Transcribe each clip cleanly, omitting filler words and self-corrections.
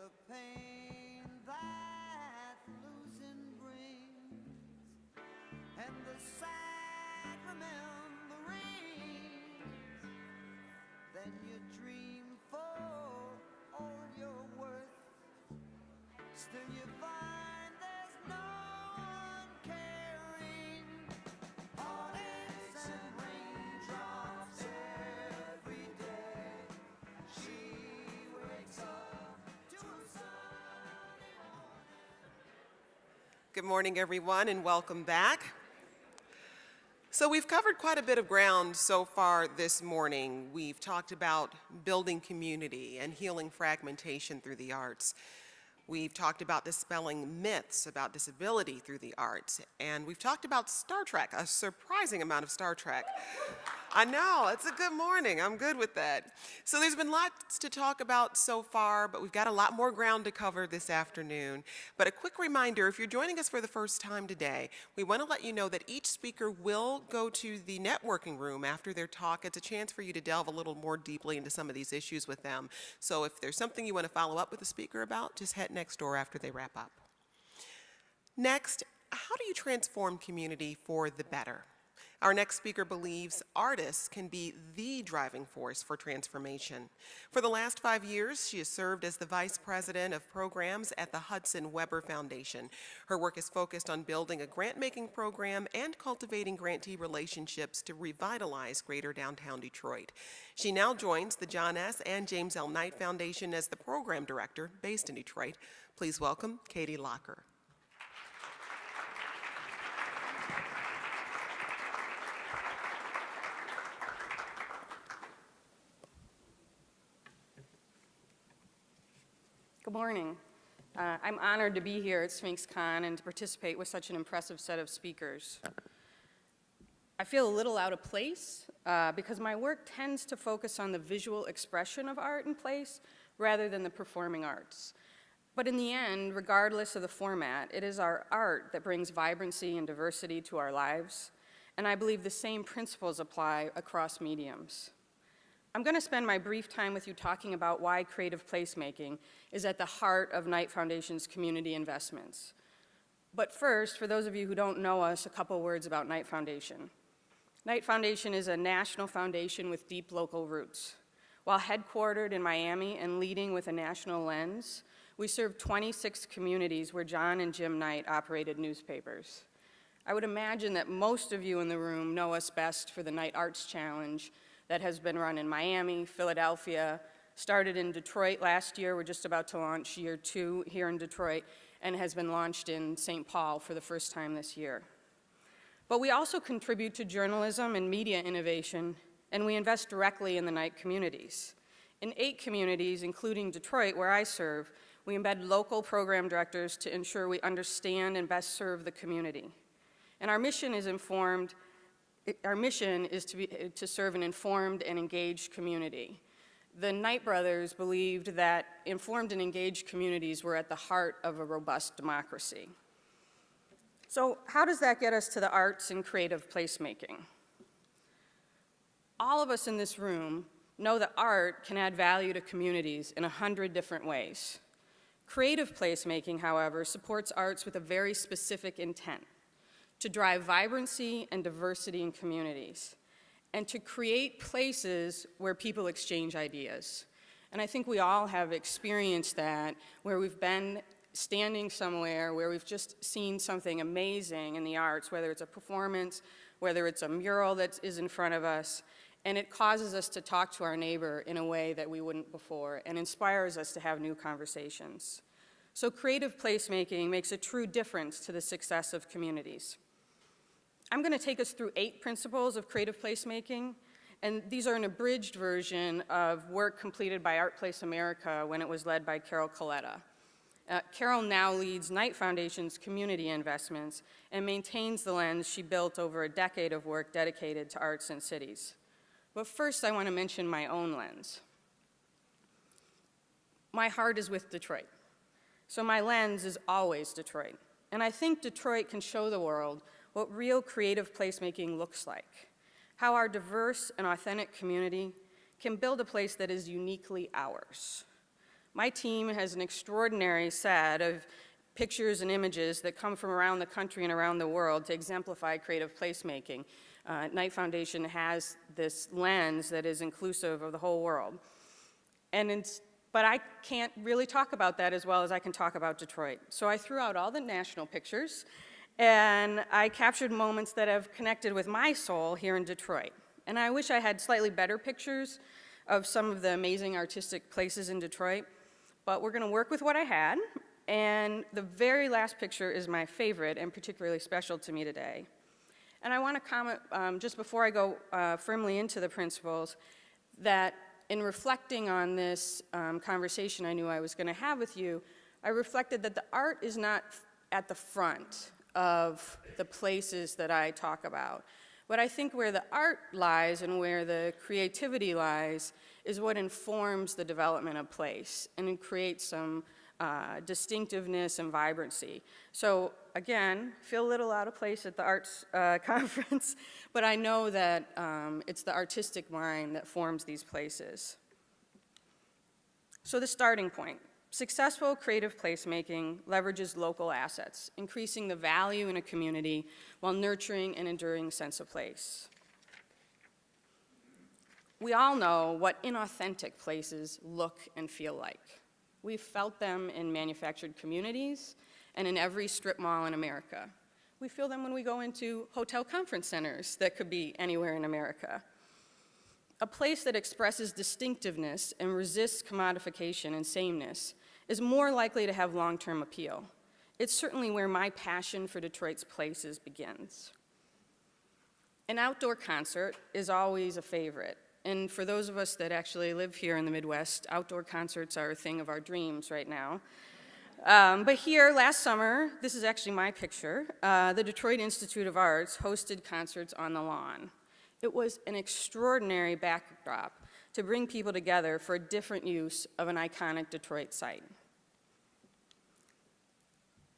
the pain that losing brings, and the sad rememberings, then you dream for all your worth, still you find there's no one caring. Heartaches and raindrops every day, she wakes up to a sunny morning. Good morning, everyone, and welcome back. So we've covered quite a bit of ground so far this morning. We've talked about building community and healing fragmentation through the arts. We've talked about dispelling myths about disability through the arts. And we've talked about Star Trek, a surprising amount of Star Trek. I know, it's a good morning. I'm good with that. So there's been lots to talk about so far, but we've got a lot more ground to cover this afternoon. But a quick reminder, if you're joining us for the first time today, we want to let you know that each speaker will go to the networking room after their talk. It's a chance for you to delve a little more deeply into some of these issues with them. So if there's something you want to follow up with the speaker about, just head next door after they wrap up. Next, how do you transform community for the better? Our next speaker believes artists can be the driving force for transformation. For the last 5 years, she has served as the Vice President of Programs at the Hudson Weber Foundation. Her work is focused on building a grant-making program and cultivating grantee relationships to revitalize greater downtown Detroit. She now joins the John S. and James L. Knight Foundation as the Program Director based in Detroit. Please welcome Katy Locker. Good morning. I'm honored to be here at SphinxCon and to participate with such an impressive set of speakers. I feel a little out of place because my work tends to focus on the visual expression of art and place rather than the performing arts. But in the end, regardless of the format, it is our art that brings vibrancy and diversity to our lives, and I believe the same principles apply across mediums. I'm going to spend my brief time with you talking about why creative placemaking is at the heart of Knight Foundation's community investments. But first, for those of you who don't know us, a couple words about Knight Foundation. Knight Foundation is a national foundation with deep local roots. While headquartered in Miami and leading with a national lens, we serve 26 communities where John and Jim Knight operated newspapers. I would imagine that most of you in the room know us best for the Knight Arts Challenge that has been run in Miami, Philadelphia, started in Detroit last year. We're just about to launch year 2 here in Detroit, and has been launched in St. Paul for the first time this year. But we also contribute to journalism and media innovation, and we invest directly in the Knight communities. In 8 communities, including Detroit, where I serve, we embed local program directors to ensure we understand and best serve the community. And our mission is to serve an informed and engaged community. The Knight brothers believed that informed and engaged communities were at the heart of a robust democracy. So how does that get us to the arts and creative placemaking? All of us in this room know that art can add value to communities in 100 different ways. Creative placemaking, however, supports arts with a very specific intent: to drive vibrancy and diversity in communities, and to create places where people exchange ideas. And I think we all have experienced that, where we've been standing somewhere where we've just seen something amazing in the arts, whether it's a performance, whether it's a mural that is in front of us, and it causes us to talk to our neighbor in a way that we wouldn't before, and inspires us to have new conversations. So creative placemaking makes a true difference to the success of communities. I'm going to take us through 8 principles of creative placemaking, and these are an abridged version of work completed by Art Place America when it was led by Carol Coletta. Carol now leads Knight Foundation's community investments and maintains the lens she built over a decade of work dedicated to arts and cities. But first, I want to mention my own lens. My heart is with Detroit, so my lens is always Detroit. And I think Detroit can show the world what real creative placemaking looks like, how our diverse and authentic community can build a place that is uniquely ours. My team has an extraordinary set of pictures and images that come from around the country and around the world to exemplify creative placemaking. Knight Foundation has this lens that is inclusive of the whole world. But I can't really talk about that as well as I can talk about Detroit. So I threw out all the national pictures, and I captured moments that have connected with my soul here in Detroit. And I wish I had slightly better pictures of some of the amazing artistic places in Detroit, but we're gonna work with what I had, and the very last picture is my favorite and particularly special to me today. And I wanna comment, just before I go firmly into the principles, that in reflecting on this conversation I knew I was gonna have with you, I reflected that the art is not at the front of the places that I talk about. But I think where the art lies and where the creativity lies is what informs the development of place, and it creates some distinctiveness and vibrancy. So again, feel a little out of place at the arts conference, but I know that it's the artistic mind that forms these places. So the starting point. Successful creative placemaking leverages local assets, increasing the value in a community while nurturing an enduring sense of place. We all know what inauthentic places look and feel like. We've felt them in manufactured communities and in every strip mall in America. We feel them when we go into hotel conference centers that could be anywhere in America. A place that expresses distinctiveness and resists commodification and sameness is more likely to have long-term appeal. It's certainly where my passion for Detroit's places begins. An outdoor concert is always a favorite, and for those of us that actually live here in the Midwest, outdoor concerts are a thing of our dreams right now. But here, last summer, this is actually my picture, the Detroit Institute of Arts hosted concerts on the lawn. It was an extraordinary backdrop to bring people together for a different use of an iconic Detroit site.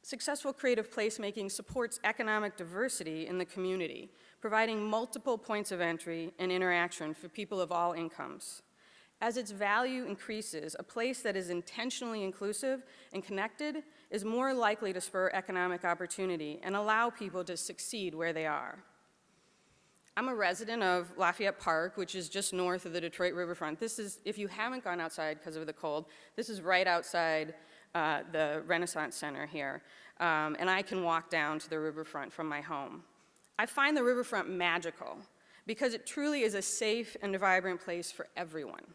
Successful creative placemaking supports economic diversity in the community, providing multiple points of entry and interaction for people of all incomes. As its value increases, a place that is intentionally inclusive and connected is more likely to spur economic opportunity and allow people to succeed where they are. I'm a resident of Lafayette Park, which is just north of the Detroit riverfront. This is, if you haven't gone outside because of the cold, this is right outside the Renaissance Center here. And I can walk down to the riverfront from my home. I find the riverfront magical because it truly is a safe and vibrant place for everyone.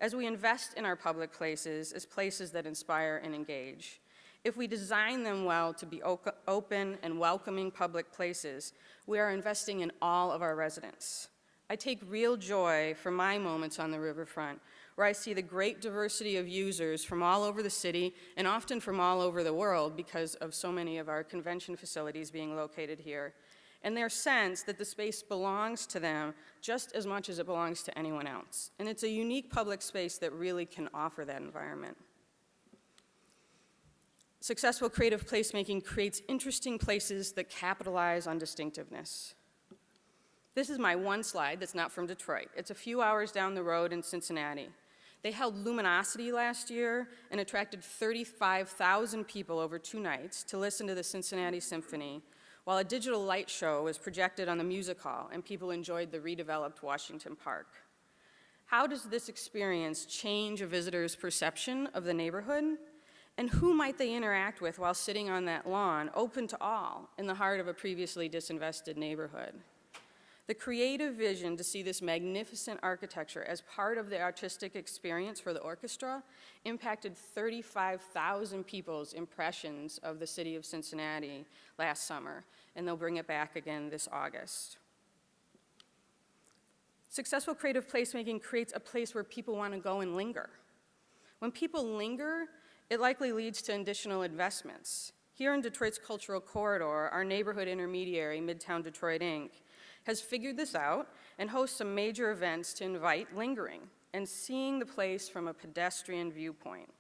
As we invest in our public places as places that inspire and engage, if we design them well to be open and welcoming public places, we are investing in all of our residents. I take real joy from my moments on the riverfront, where I see the great diversity of users from all over the city and often from all over the world because of so many of our convention facilities being located here, and their sense that the space belongs to them just as much as it belongs to anyone else. And it's a unique public space that really can offer that environment. Successful creative placemaking creates interesting places that capitalize on distinctiveness. This is my one slide that's not from Detroit. It's a few hours down the road in Cincinnati. They held Luminosity last year and attracted 35,000 people over 2 nights to listen to the Cincinnati Symphony, while a digital light show was projected on the music hall and people enjoyed the redeveloped Washington Park. How does this experience change a visitor's perception of the neighborhood? And who might they interact with while sitting on that lawn, open to all, in the heart of a previously disinvested neighborhood? The creative vision to see this magnificent architecture as part of the artistic experience for the orchestra impacted 35,000 people's impressions of the city of Cincinnati last summer, and they'll bring it back again this August. Successful creative placemaking creates a place where people want to go and linger. When people linger, it likely leads to additional investments. Here in Detroit's cultural corridor, our neighborhood intermediary, Midtown Detroit Inc., has figured this out and hosts some major events to invite lingering and seeing the place from a pedestrian viewpoint.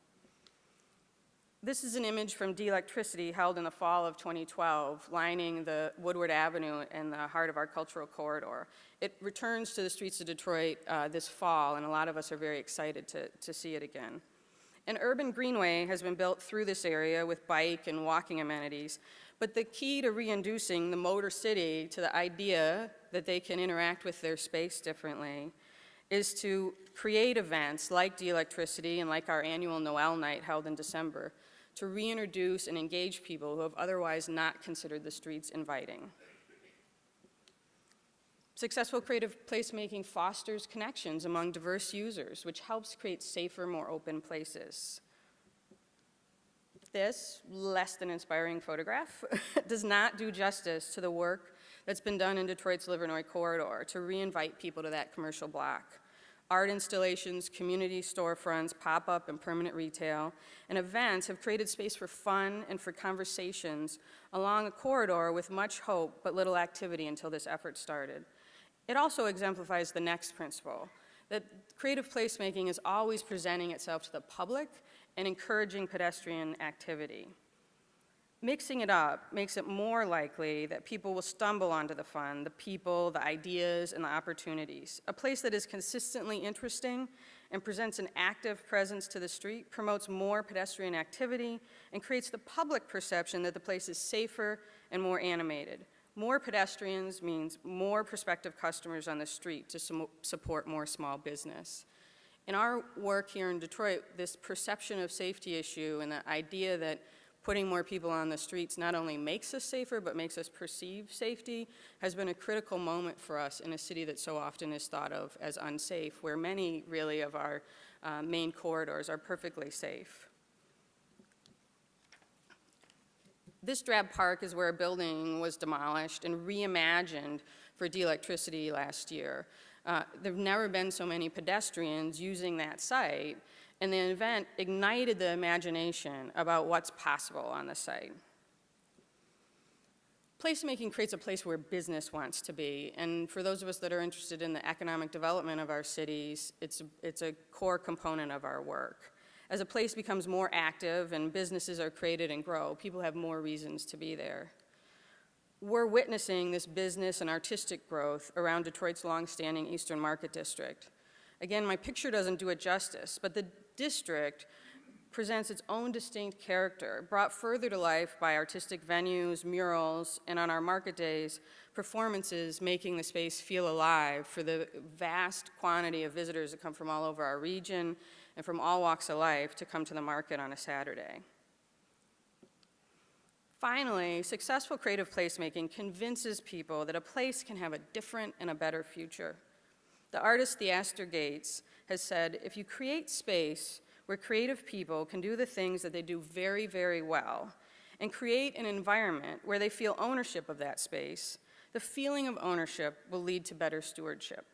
This is an image from De-Electricity held in the fall of 2012, lining the Woodward Avenue in the heart of our cultural corridor. It returns to the streets of Detroit this fall, and a lot of us are very excited to see it again. An urban greenway has been built through this area with bike and walking amenities, but the key to reintroducing the Motor City to the idea that they can interact with their space differently is to create events like de-electricity and like our annual Noel night held in December to reintroduce and engage people who have otherwise not considered the streets inviting. Successful creative placemaking fosters connections among diverse users, which helps create safer, more open places. This less than inspiring photograph does not do justice to the work that's been done in Detroit's Livernois corridor to re-invite people to that commercial block. Art installations, community storefronts, pop-up and permanent retail, and events have created space for fun and for conversations along a corridor with much hope but little activity until this effort started. It also exemplifies the next principle, that creative placemaking is always presenting itself to the public and encouraging pedestrian activity. Mixing it up makes it more likely that people will stumble onto the fun, the people, the ideas, and the opportunities. A place that is consistently interesting and presents an active presence to the street promotes more pedestrian activity and creates the public perception that the place is safer and more animated. More pedestrians means more prospective customers on the street to support more small business. In our work here in Detroit, this perception of safety issue and the idea that putting more people on the streets not only makes us safer, but makes us perceive safety has been a critical moment for us in a city that so often is thought of as unsafe, where many really of our main corridors are perfectly safe. This drab park is where a building was demolished and reimagined for de-electricity last year. There have never been so many pedestrians using that site, and the event ignited the imagination about what's possible on the site. Placemaking creates a place where business wants to be, and for those of us that are interested in the economic development of our cities, it's a core component of our work. As a place becomes more active and businesses are created and grow, people have more reasons to be there. We're witnessing this business and artistic growth around Detroit's longstanding Eastern Market District. Again, my picture doesn't do it justice, but the district presents its own distinct character, brought further to life by artistic venues, murals, and on our market days, performances making the space feel alive for the vast quantity of visitors that come from all over our region and from all walks of life to come to the market on a Saturday. Finally, successful creative placemaking convinces people that a place can have a different and a better future. The artist Theaster Gates has said, if you create space where creative people can do the things that they do very, very well, and create an environment where they feel ownership of that space, the feeling of ownership will lead to better stewardship.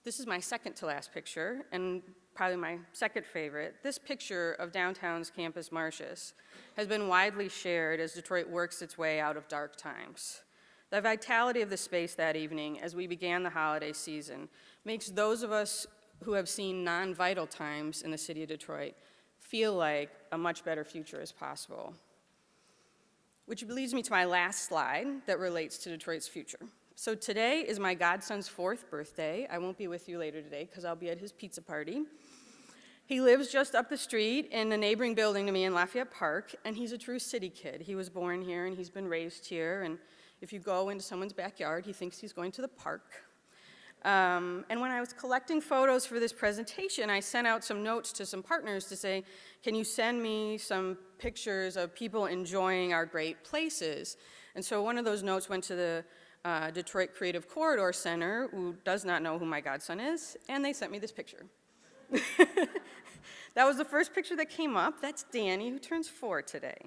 This is my second to last picture, and probably my second favorite. This picture of downtown's Campus Martius has been widely shared as Detroit works its way out of dark times. The vitality of the space that evening as we began the holiday season makes those of us who have seen non-vital times in the city of Detroit feel like a much better future is possible. Which leads me to my last slide that relates to Detroit's future. So today is my godson's 4th birthday. I won't be with you later today because I'll be at his pizza party. He lives just up the street in a neighboring building to me in Lafayette Park, and he's a true city kid. He was born here and he's been raised here, and if you go into someone's backyard, he thinks he's going to the park. And when I was collecting photos for this presentation, I sent out some notes to some partners to say, can you send me some pictures of people enjoying our great places? And so one of those notes went to the Detroit Creative Corridor Center, who does not know who my godson is, and they sent me this picture. That was the first picture that came up. That's Danny, who turns 4 today.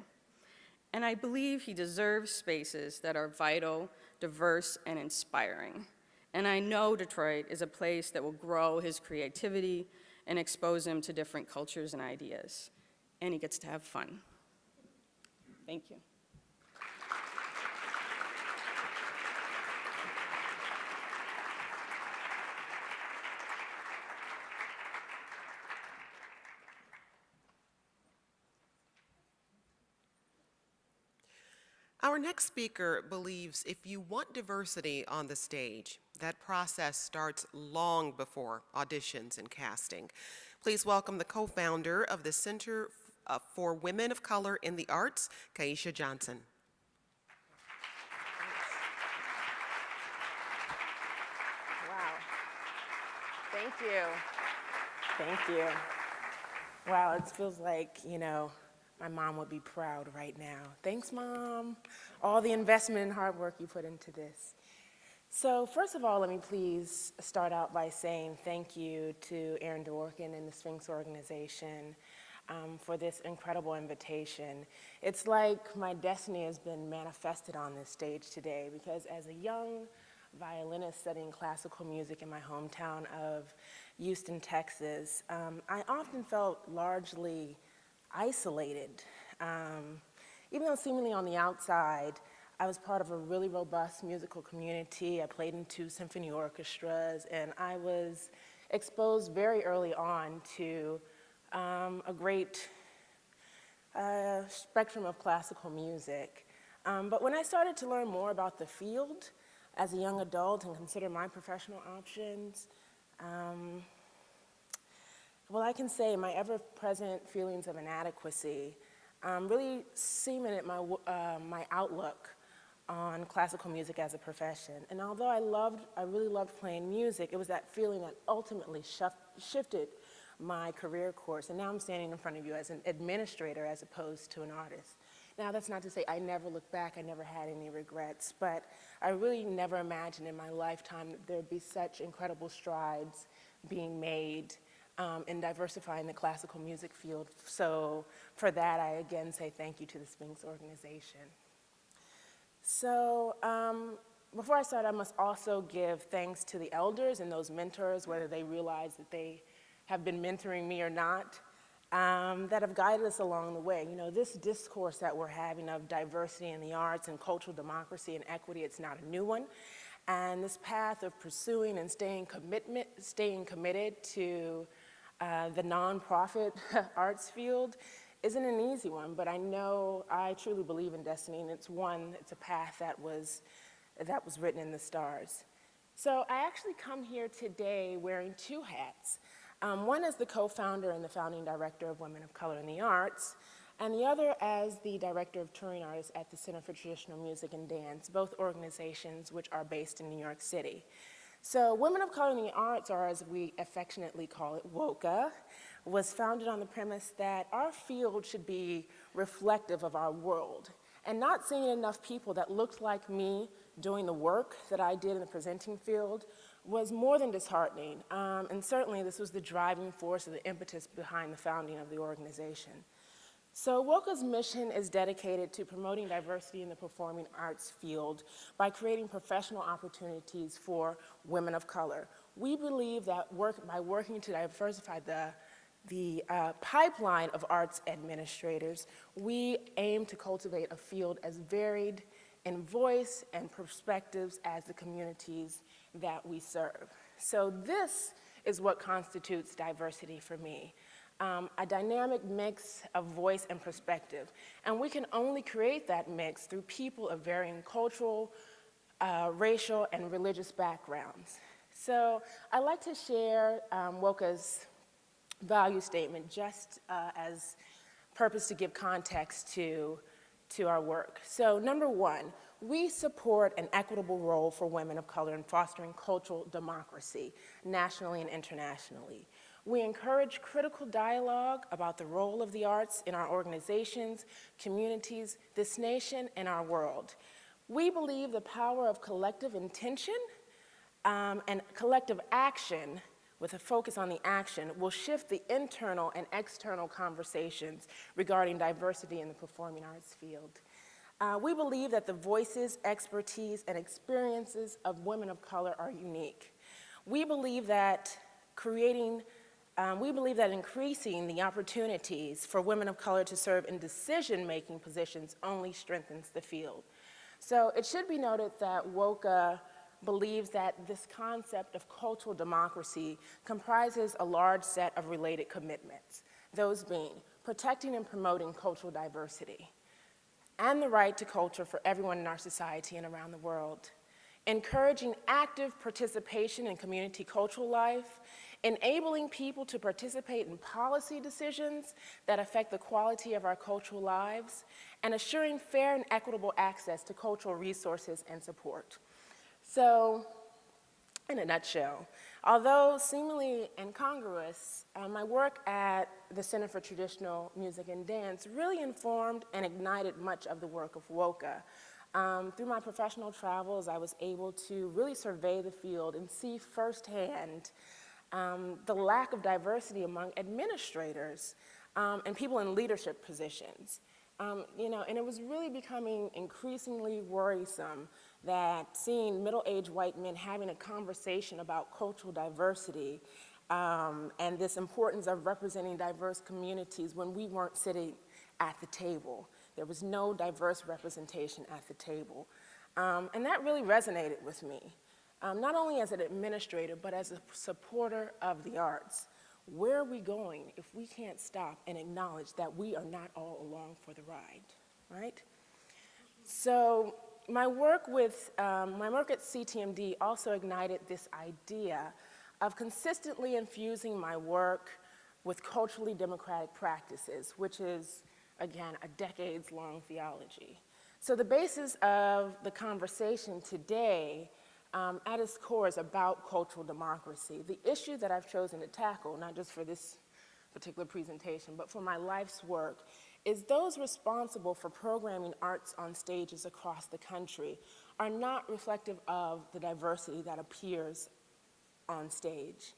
And I believe he deserves spaces that are vital, diverse, and inspiring. And I know Detroit is a place that will grow his creativity and expose him to different cultures and ideas. And he gets to have fun. Thank you. Our next speaker believes if you want diversity on the stage, That process starts long before auditions and casting. Please welcome the co-founder of the Center for Women of Color in the Arts, Kaisha Johnson. Wow. Thank you. Thank you. Wow, it feels like, my mom would be proud right now. Thanks, Mom. All the investment and hard work you put into this. So first of all, let me please start out by saying thank you to Aaron Dworkin and the Sphinx organization for this incredible invitation. It's like my destiny has been manifested on this stage today, because as a young violinist studying classical music in my hometown of Houston, Texas, I often felt largely isolated. Even though seemingly on the outside, I was part of a really robust musical community. I played in 2 symphony orchestras, and I was exposed very early on to a great spectrum of classical music. But when I started to learn more about the field as a young adult and consider my professional options, well, I can say my ever-present feelings of inadequacy really cemented my outlook on classical music as a profession. And although I really loved playing music, it was that feeling that ultimately shifted my career course. And now I'm standing in front of you as an administrator as opposed to an artist. Now, that's not to say I never look back, I never had any regrets, but I really never imagined in my lifetime that there'd be such incredible strides being made in diversifying the classical music field. So for that, I again say thank you to the Sphinx organization. So before I start, I must also give thanks to the elders and those mentors, whether they realize that they have been mentoring me or not, that have guided us along the way. This discourse that we're having of diversity in the arts and cultural democracy and equity, it's not a new one. And this path of pursuing and staying committed to the nonprofit arts field isn't an easy one, but I truly believe in destiny, and it's a path that was written in the stars. So I actually come here today wearing 2 hats. One as the co-founder and the founding director of Women of Color in the Arts, and the other as the director of touring artists at the Center for Traditional Music and Dance, both organizations which are based in New York City. So Women of Color in the Arts, or as we affectionately call it, WOCA, was founded on the premise that our field should be reflective of our world. And not seeing enough people that looked like me doing the work that I did in the presenting field was more than disheartening. And certainly this was the driving force of the impetus behind the founding of the organization. So WOCA's mission is dedicated to promoting diversity in the performing arts field by creating professional opportunities for women of color. We believe that by working to diversify the pipeline of arts administrators, we aim to cultivate a field as varied in voice and perspectives as the communities that we serve. So this is what constitutes diversity for me. A dynamic mix of voice and perspective. And we can only create that mix through people of varying cultural, racial, and religious backgrounds. So I'd like to share WOCA's value statement just as purpose to give context to our work. So number 1, we support an equitable role for women of color in fostering cultural democracy, nationally and internationally. We encourage critical dialogue about the role of the arts in our organizations, communities, this nation, and our world. We believe the power of collective intention and collective action, with a focus on the action, will shift the internal and external conversations regarding diversity in the performing arts field. We believe that the voices, expertise, and experiences of women of color are unique. We believe that increasing the opportunities for women of color to serve in decision-making positions only strengthens the field. So it should be noted that WOCA believes that this concept of cultural democracy comprises a large set of related commitments, those being protecting and promoting cultural diversity, and the right to culture for everyone in our society and around the world, encouraging active participation in community cultural life, enabling people to participate in policy decisions that affect the quality of our cultural lives, and assuring fair and equitable access to cultural resources and support. So, in a nutshell, although seemingly incongruous, my work at the Center for Traditional Music and Dance really informed and ignited much of the work of WOCA. Through my professional travels, I was able to really survey the field and see firsthand the lack of diversity among administrators and people in leadership positions. And it was really becoming increasingly worrisome that seeing middle-aged white men having a conversation about cultural diversity and this importance of representing diverse communities when we weren't sitting at the table. There was no diverse representation at the table. And that really resonated with me, not only as an administrator, but as a supporter of the arts. Where are we going if we can't stop and acknowledge that we are not all along for the ride, right? So my work at CTMD also ignited this idea of consistently infusing my work with culturally democratic practices, which is, again, a decades-long theology. So the basis of the conversation today at its core is about cultural democracy. The issue that I've chosen to tackle, not just for this particular presentation, but for my life's work, is those responsible for programming arts on stages across the country are not reflective of the diversity that appears on stage.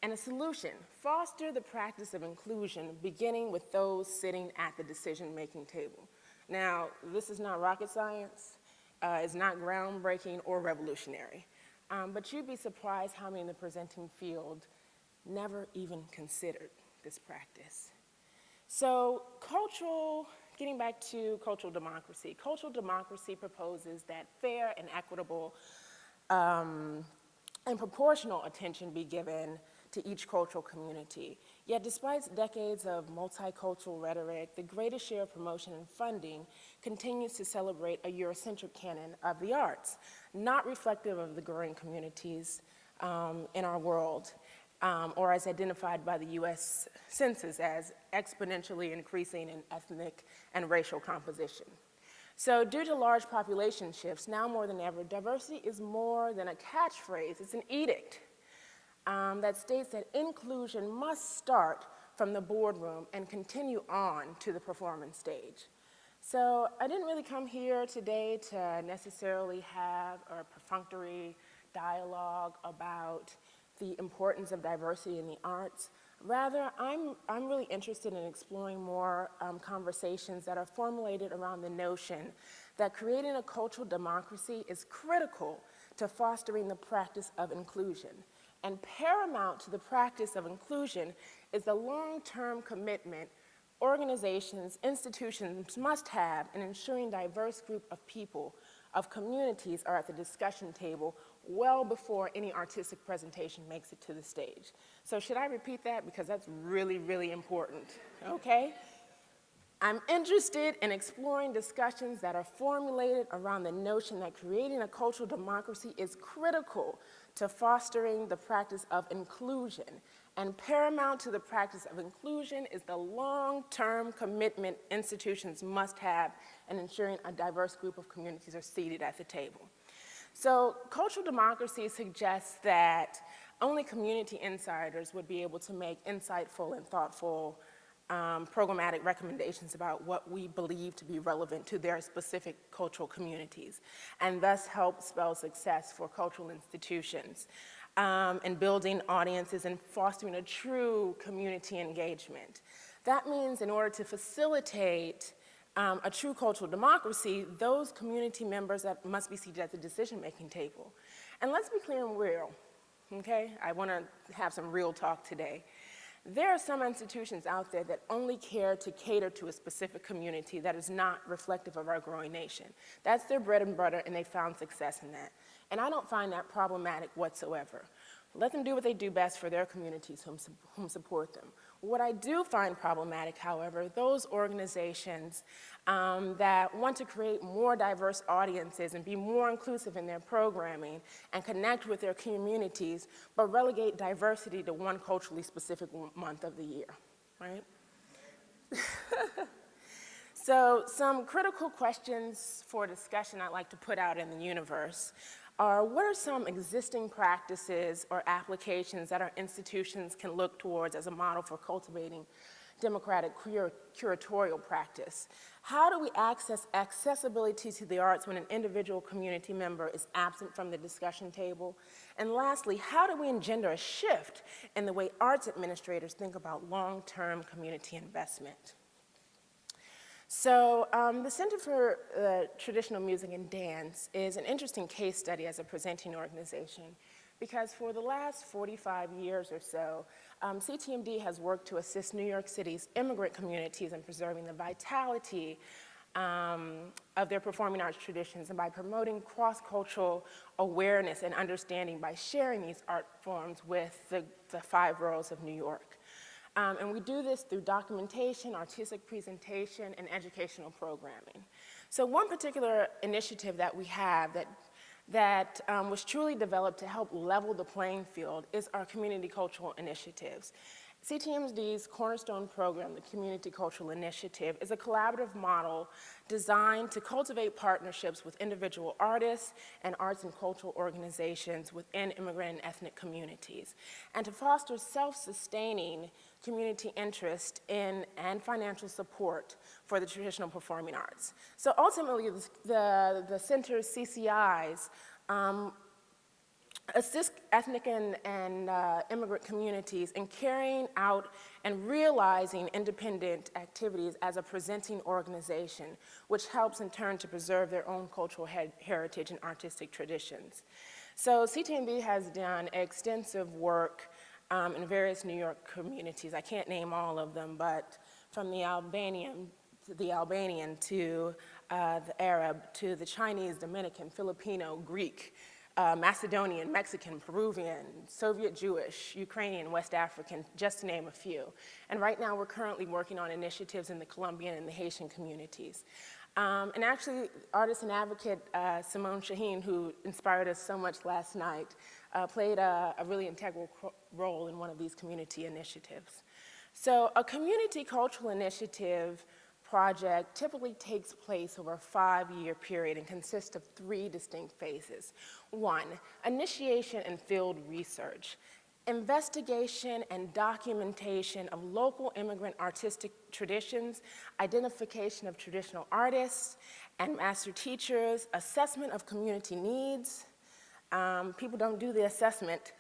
And a solution, foster the practice of inclusion, beginning with those sitting at the decision-making table. Now, this is not rocket science. It's not groundbreaking or revolutionary. But you'd be surprised how many in the presenting field never even considered this practice. So getting back to cultural democracy proposes that fair and equitable and proportional attention be given to each cultural community. Yet despite decades of multicultural rhetoric, the greatest share of promotion and funding continues to celebrate a Eurocentric canon of the arts, not reflective of the growing communities in our world, or as identified by the US Census as exponentially increasing in ethnic and racial composition. So due to large population shifts, now more than ever, diversity is more than a catchphrase, it's an edict that states that inclusion must start from the boardroom and continue on to the performance stage. So I didn't really come here today to necessarily have a perfunctory dialogue about the importance of diversity in the arts. Rather, I'm really interested in exploring more conversations that are formulated around the notion that creating a cultural democracy is critical to fostering the practice of inclusion. And paramount to the practice of inclusion is the long-term commitment organizations, institutions must have in ensuring diverse group of people, of communities are at the discussion table well before any artistic presentation makes it to the stage. So should I repeat that? Because that's really, really important, okay? I'm interested in exploring discussions that are formulated around the notion that creating a cultural democracy is critical to fostering the practice of inclusion. And paramount to the practice of inclusion is the long-term commitment institutions must have in ensuring a diverse group of communities are seated at the table. So cultural democracy suggests that only community insiders would be able to make insightful and thoughtful programmatic recommendations about what we believe to be relevant to their specific cultural communities, and thus help spell success for cultural institutions in building audiences and fostering a true community engagement. That means in order to facilitate a true cultural democracy, those community members that must be seated at the decision-making table. And let's be clear and real, okay? I want to have some real talk today. There are some institutions out there that only care to cater to a specific community that is not reflective of our growing nation. That's their bread and butter, and they found success in that. And I don't find that problematic whatsoever. Let them do what they do best for their communities whom support them. What I do find problematic, however, those organizations that want to create more diverse audiences and be more inclusive in their programming and connect with their communities, but relegate diversity to one culturally specific month of the year, right? So some critical questions for discussion I'd like to put out in the universe are, what are some existing practices or applications that our institutions can look towards as a model for cultivating democratic curatorial practice? How do we access accessibility to the arts when an individual community member is absent from the discussion table? And lastly, how do we engender a shift in the way arts administrators think about long-term community investment? So the Center for Traditional Music and Dance is an interesting case study as a presenting organization, because for the last 45 years or so, CTMD has worked to assist New York City's immigrant communities in preserving the vitality of their performing arts traditions and by promoting cross-cultural awareness and understanding by sharing these art forms with the 5 boroughs of New York. And we do this through documentation, artistic presentation, and educational programming. So one particular initiative that we have that was truly developed to help level the playing field is our community cultural initiatives. CTMD's cornerstone program, the Community Cultural Initiative, is a collaborative model designed to cultivate partnerships with individual artists and arts and cultural organizations within immigrant and ethnic communities, and to foster self-sustaining community interest in and financial support for the traditional performing arts. So ultimately, the center's CCIs assist ethnic and immigrant communities in carrying out and realizing independent activities as a presenting organization, which helps in turn to preserve their own cultural heritage and artistic traditions. So CTMB has done extensive work in various New York communities. I can't name all of them, but from the Albanian to the Arab, to the Chinese, Dominican, Filipino, Greek, Macedonian, Mexican, Peruvian, Soviet Jewish, Ukrainian, West African, just to name a few. And right now we're currently working on initiatives in the Colombian and the Haitian communities. And actually, artist and advocate Simone Shaheen, who inspired us so much last night, played a really integral role in one of these community initiatives. So a community cultural initiative project typically takes place over a 5-year period and consists of 3 distinct phases. 1, initiation and field research, investigation and documentation of local immigrant artistic traditions, identification of traditional artists and master teachers, assessment of community needs. People don't do the assessment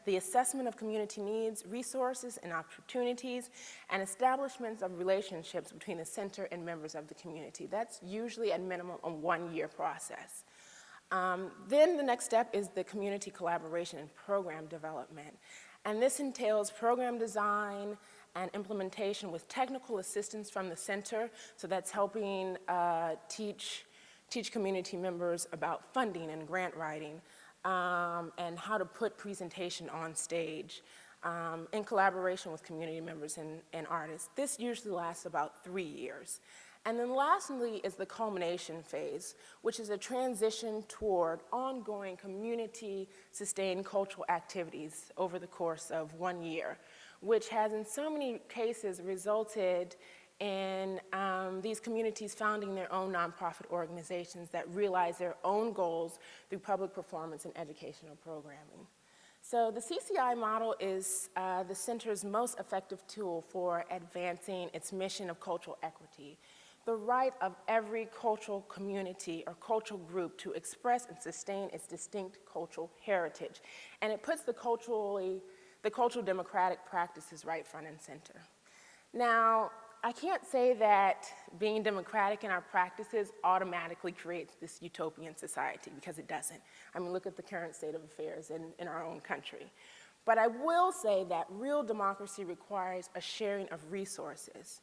of community needs, resources and opportunities, and establishments of relationships between the center and members of the community. That's usually at minimum a 1-year process. Then the next step is the community collaboration and program development. And this entails program design and implementation with technical assistance from the center, so that's helping teach community members about funding and grant writing, and how to put presentation on stage in collaboration with community members and artists. This usually lasts about 3 years. And then lastly is the culmination phase, which is a transition toward ongoing community-sustained cultural activities over the course of 1 year, which has in so many cases resulted in these communities founding their own nonprofit organizations that realize their own goals through public performance and educational programming. So the CCI model is the center's most effective tool for advancing its mission of cultural equity, the right of every cultural community or cultural group to express and sustain its distinct cultural heritage. And it puts the cultural democratic practices right front and center. Now, I can't say that being democratic in our practices automatically creates this utopian society, because it doesn't. I mean, look at the current state of affairs in our own country. But I will say that real democracy requires a sharing of resources,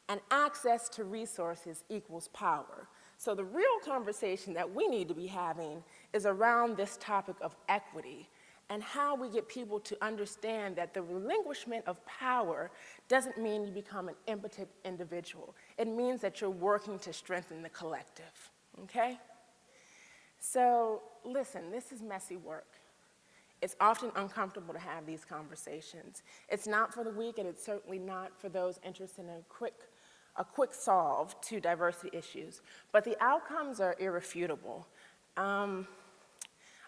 and access to resources equals power. So the real conversation that we need to be having is around this topic of equity and how we get people to understand that the relinquishment of power doesn't mean you become an impotent individual. It means that you're working to strengthen the collective, okay? So listen, this is messy work. It's often uncomfortable to have these conversations. It's not for the weak, and it's certainly not for those interested in a quick solve to diversity issues, but the outcomes are irrefutable.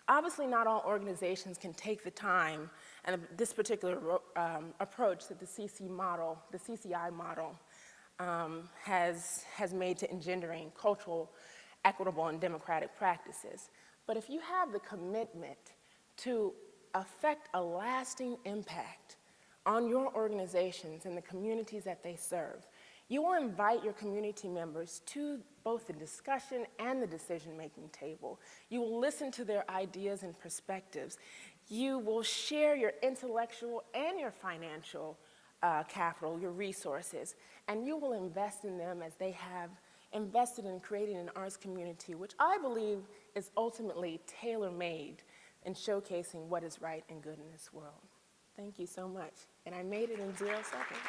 Obviously, not all organizations can take the time, and this particular approach that the CCI model has made to engendering cultural, equitable, and democratic practices. But if you have the commitment to affect a lasting impact on your organizations and the communities that they serve, you will invite your community members to both the discussion and the decision-making table. You will listen to their ideas and perspectives. You will share your intellectual and your financial capital, your resources, and you will invest in them as they have invested in creating an arts community, which I believe is ultimately tailor-made in showcasing what is right and good in this world. Thank you so much. And I made it in 0 seconds.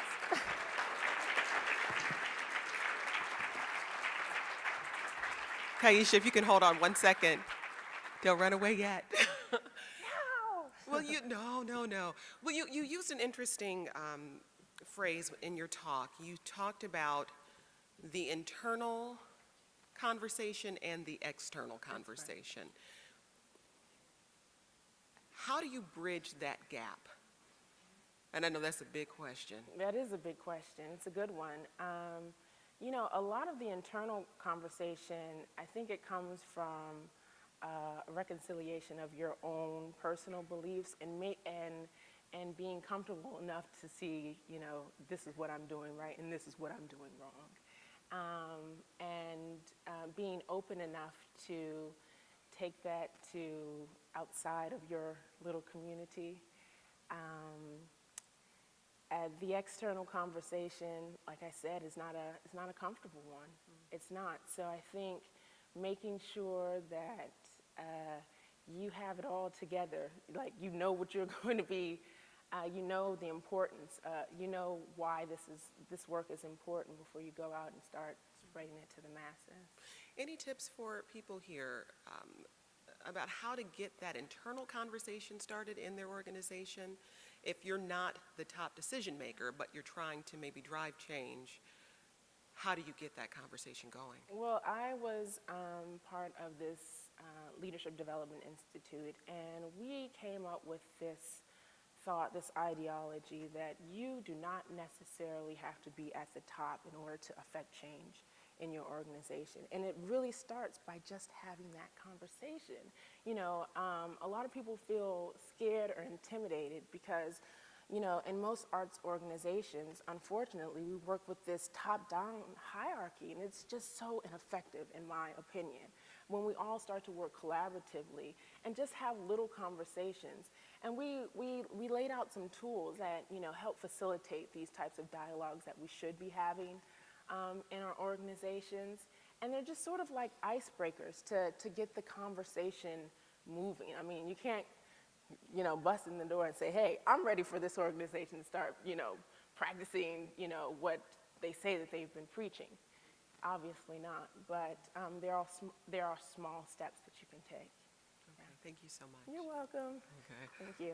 Kaisha, if you can hold on 1 second. Don't run away yet. No! Well, no. Well, you used an interesting phrase in your talk. You talked about the internal conversation and the external conversation. How do you bridge that gap? And I know that's a big question. That is a big question. It's a good one. You know, a lot of the internal conversation, I think it comes from a reconciliation of your own personal beliefs and being comfortable enough to see, you know, this is what I'm doing right and this is what I'm doing wrong. Being open enough to take that to outside of your little community. The external conversation, like I said, is not a comfortable one. It's not. So I think making sure that you have it all together, like you know what you're going to be, you know the importance, you know why this work is important before you go out and start spreading it to the masses. Any tips for people here about how to get that internal conversation started in their organization? If you're not the top decision maker, but you're trying to maybe drive change, how do you get that conversation going? Well, I was part of this Leadership Development Institute, and we came up with this thought, this ideology that you do not necessarily have to be at the top in order to affect change in your organization. And it really starts by just having that conversation. You know, a lot of people feel scared or intimidated because, you know, in most arts organizations, unfortunately, we work with this top-down hierarchy, and it's just so ineffective, in my opinion, when we all start to work collaboratively and just have little conversations. And we laid out some tools that, you know, help facilitate these types of dialogues that we should be having in our organizations, and they're just sort of like icebreakers to get the conversation moving. I mean, you can't, you know, bust in the door and say, hey, I'm ready for this organization to start, you know, practicing, you know, what they say that they've been preaching. Obviously not, but there are small steps that you can take. Okay, thank you so much. You're welcome. Okay. Thank you.